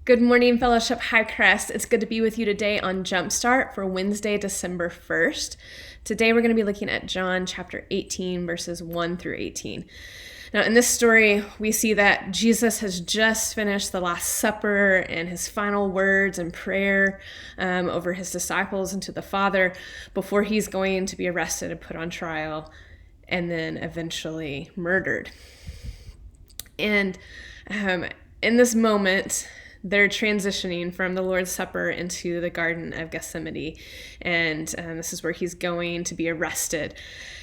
Good morning, Fellowship Hi-Crest. It's good to be with you today on Jumpstart for Wednesday, December 1st. Today we're going to be looking at John chapter 18, verses 1 through 18. Now, in this story, we see that Jesus has just finished the Last Supper and his final words and prayer over his disciples and to the Father before he's going to be arrested and put on trial and then eventually murdered. And in this moment, they're transitioning from the Lord's Supper into the Garden of Gethsemane, and this is where he's going to be arrested.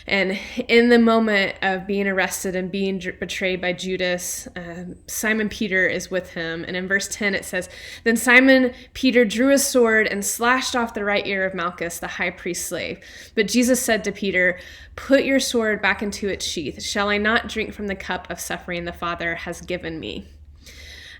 And in the moment of being arrested and being betrayed by Judas, Simon Peter is with him. And in verse 10 it says, "Then Simon Peter drew a sword and slashed off the right ear of Malchus, the high priest's slave. But Jesus said to Peter, 'Put your sword back into its sheath. Shall I not drink from the cup of suffering the Father has given me?'"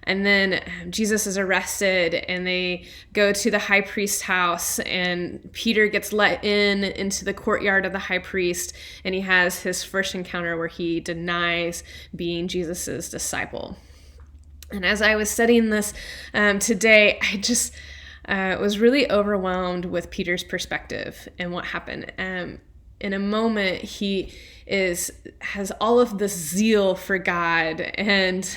And then Jesus is arrested and they go to the high priest's house, and Peter gets let into the courtyard of the high priest, and he has his first encounter where he denies being Jesus's disciple. And as I was studying this today, I just was really overwhelmed with Peter's perspective and what happened. In a moment, he has all of this zeal for God and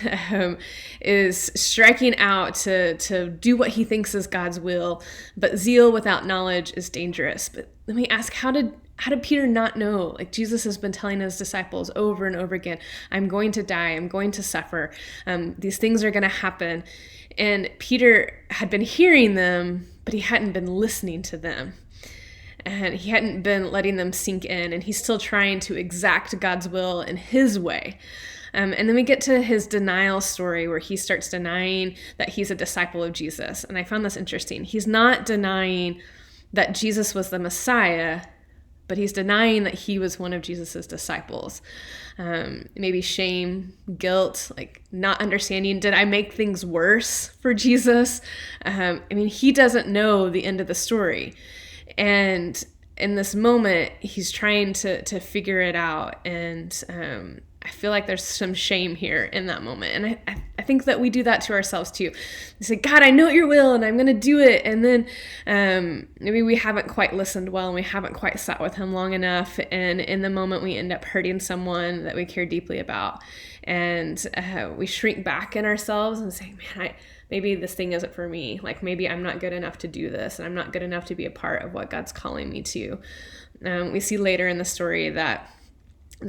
is striking out to do what he thinks is God's will. But zeal without knowledge is dangerous. But let me ask, how did Peter not know? Like, Jesus has been telling his disciples over and over again, I'm going to die, I'm going to suffer, these things are going to happen. And Peter had been hearing them, but he hadn't been listening to them. And he hadn't been letting them sink in, and he's still trying to exact God's will in his way. And then we get to his denial story where he starts denying that he's a disciple of Jesus. And I found this interesting. He's not denying that Jesus was the Messiah, but he's denying that he was one of Jesus's disciples. Maybe shame, guilt, like not understanding, did I make things worse for Jesus? He doesn't know the end of the story. And in this moment, he's trying to figure it out. And I feel like there's some shame here in that moment. And I think that we do that to ourselves too. We say, God, I know your will and I'm going to do it. And then maybe we haven't quite listened well and we haven't quite sat with him long enough. And in the moment, we end up hurting someone that we care deeply about. And we shrink back in ourselves and say, man, maybe this thing isn't for me. Like, maybe I'm not good enough to do this, and I'm not good enough to be a part of what God's calling me to. We see later in the story that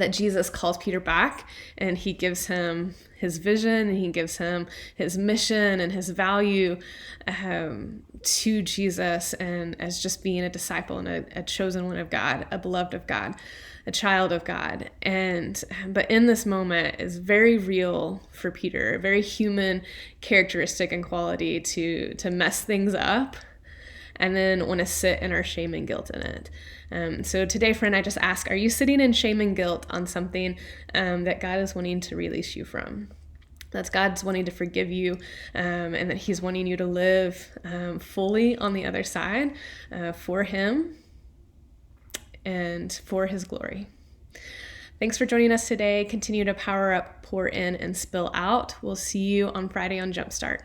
Jesus calls Peter back, and he gives him his vision, and he gives him his mission and his value to Jesus, and as just being a disciple and a chosen one of God, a beloved of God, a child of God. But in this moment is very real for Peter, a very human characteristic and quality to mess things up and then want to sit in our shame and guilt in it. So today, friend, I just ask, are you sitting in shame and guilt on something that God is wanting to release you from? That's God's wanting to forgive you, and that he's wanting you to live fully on the other side for him and for his glory. Thanks for joining us today. Continue to power up, pour in, and spill out. We'll see you on Friday on Jumpstart.